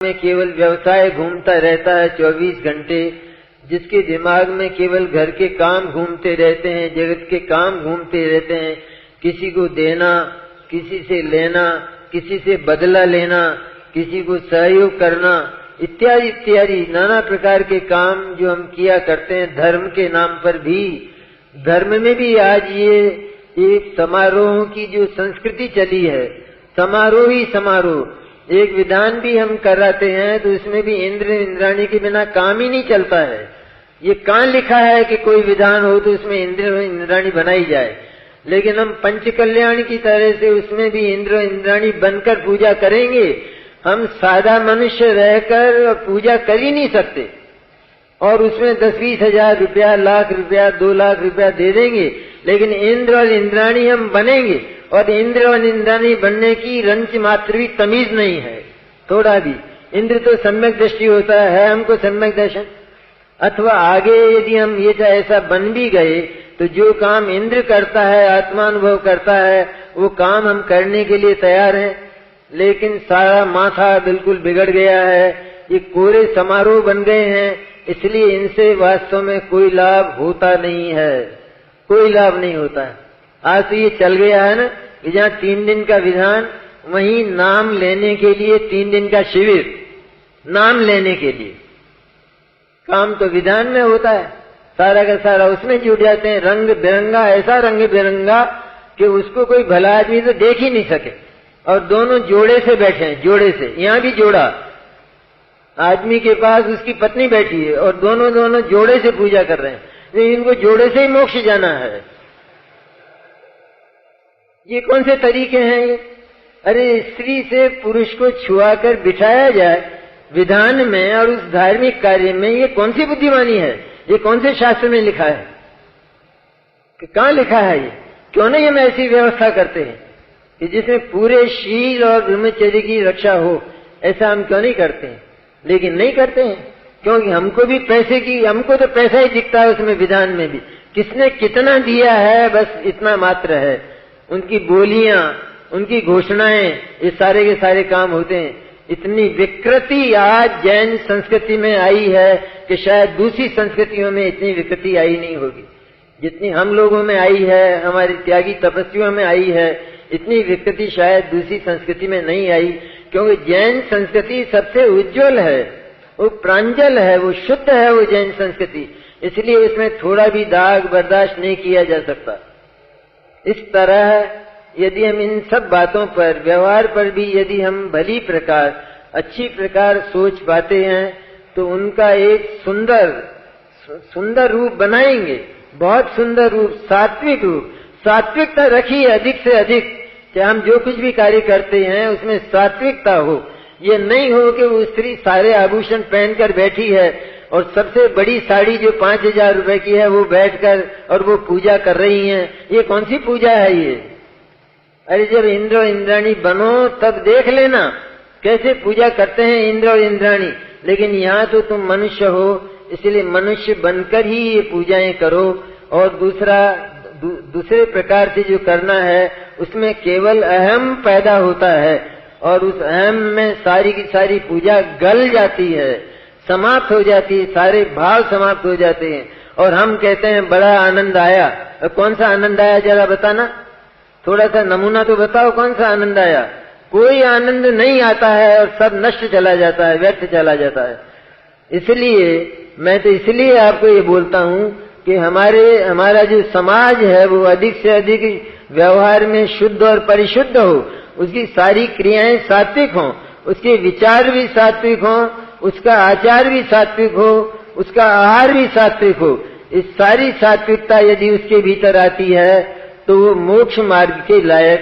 में केवल व्यवसाय घूमता रहता है 24 घंटे, जिसके दिमाग में केवल घर के काम घूमते रहते हैं, जगत के काम घूमते रहते हैं, किसी को देना, किसी से लेना, किसी से बदला लेना, किसी को सहयोग करना, इत्यादि इत्यादि नाना प्रकार के काम जो हम किया करते हैं धर्म के नाम पर भी। धर्म में भी आज ये एक समारोह की जो संस्कृति चली है, समारोह ही समारोह, एक विधान भी हम कराते हैं तो इसमें भी इंद्र इंद्राणी के बिना काम ही नहीं चलता है। ये कहाँ लिखा है कि कोई विधान हो तो उसमें इंद्र इंद्राणी बनाई जाए, लेकिन हम पंच कल्याण की तरह से उसमें भी इंद्र इंद्राणी बनकर पूजा करेंगे। हम सादा मनुष्य रहकर पूजा कर ही नहीं सकते और उसमें 10-20 हजार रुपया, लाख रुपया, 2 लाख रुपया दे देंगे, लेकिन इंद्र और इंद्राणी हम बनेंगे और इंद्र और इंद्राणी बनने की रंच मात्र भी तमीज नहीं है थोड़ा भी। इंद्र तो सम्यक दृष्टि होता है हमको सम्यक दर्शन, अथवा आगे यदि हम ये ऐसा बन भी गए तो जो काम इंद्र करता है, आत्मानुभव करता है, वो काम हम करने के लिए तैयार हैं, लेकिन सारा माथा बिल्कुल बिगड़ गया है। ये कोरे समारोह बन गए हैं, इसलिए इनसे वास्तव में कोई लाभ होता नहीं है, कोई लाभ नहीं होता है। आज तो ये चल गया है ना कि जहाँ 3 दिन का विधान, वहीं नाम लेने के लिए 3 दिन का शिविर, नाम लेने के लिए। काम तो विधान में होता है, सारा का सारा उसमें जुट जाते हैं। रंग बिरंगा, ऐसा रंग बिरंगा कि उसको कोई भला आदमी तो देख ही नहीं सके, और दोनों जोड़े से बैठे हैं, जोड़े से। यहाँ भी जोड़ा, आदमी के पास उसकी पत्नी बैठी है और दोनों जोड़े से पूजा कर रहे हैं, लेकिन इनको जोड़े से ही मोक्ष जाना है। ये कौन से तरीके हैं ये? अरे स्त्री से पुरुष को छुआकर बिठाया जाए विधान में और उस धार्मिक कार्य में, ये कौन सी बुद्धिमानी है? ये कौन से शास्त्र में लिखा है? कि कहाँ लिखा है ये? क्यों नहीं हम ऐसी व्यवस्था करते हैं कि जिसमें पूरे शील और ब्रह्मचर्य की रक्षा हो? ऐसा हम क्यों नहीं करते हैं? लेकिन नहीं करते हैं क्योंकि हमको भी पैसे की, हमको तो पैसा ही दिखता है उसमें विधान में भी, किसने कितना दिया है बस इतना मात्र है। उनकी बोलियां, उनकी घोषणाएं, ये सारे के सारे काम होते हैं। इतनी विकृति आज जैन संस्कृति में आई है कि शायद दूसरी संस्कृतियों में इतनी विकृति आई नहीं होगी जितनी हम लोगों में आई है, हमारी त्यागी तपस्वियों में आई है। इतनी विकृति शायद दूसरी संस्कृति में नहीं आई, क्योंकि जैन संस्कृति सबसे उज्जवल है, वो प्रांजल है, वो शुद्ध है वो जैन संस्कृति, इसलिए इसमें थोड़ा भी दाग बर्दाश्त नहीं किया जा सकता। इस तरह यदि हम इन सब बातों पर, व्यवहार पर भी यदि हम भली प्रकार, अच्छी प्रकार सोच पाते हैं तो उनका एक सुंदर रूप बनाएंगे, बहुत सुंदर रूप, सात्विक रूप। सात्विकता रखिए अधिक से अधिक, कि हम जो कुछ भी कार्य करते हैं उसमें सात्विकता हो। ये नहीं हो कि वो स्त्री सारे आभूषण पहनकर बैठी है और सबसे बड़ी साड़ी जो 5000 रुपए की है वो बैठकर और वो पूजा कर रही हैं। ये कौन सी पूजा है ये? अरे जब इंद्र और इंद्राणी बनो तब देख लेना कैसे पूजा करते हैं इंद्र और इंद्राणी। लेकिन यहाँ तो तुम मनुष्य हो, इसलिए मनुष्य बनकर ही ये पूजाएं करो। और दूसरे प्रकार से जो करना है उसमें केवल अहम पैदा होता है और उस अहम में सारी की सारी पूजा गल जाती है, समाप्त हो जाती है, सारे भाव समाप्त हो जाते हैं। और हम कहते हैं बड़ा आनंद आया। कौन सा आनंद आया जरा बताना, थोड़ा सा नमूना तो बताओ, कौन सा आनंद आया? कोई आनंद नहीं आता है और सब नष्ट चला जाता है, व्यर्थ चला जाता है। इसलिए मैं तो इसलिए आपको ये बोलता हूँ कि हमारा जो समाज है वो अधिक से अधिक व्यवहार में शुद्ध और परिशुद्ध हो, उसकी सारी क्रियाएं सात्विक हों, उसके विचार भी सात्विक हों, उसका आचार भी सात्विक हो, उसका आहार भी सात्विक हो। इस सारी सात्विकता यदि उसके भीतर आती है तो वो मोक्ष मार्ग के लायक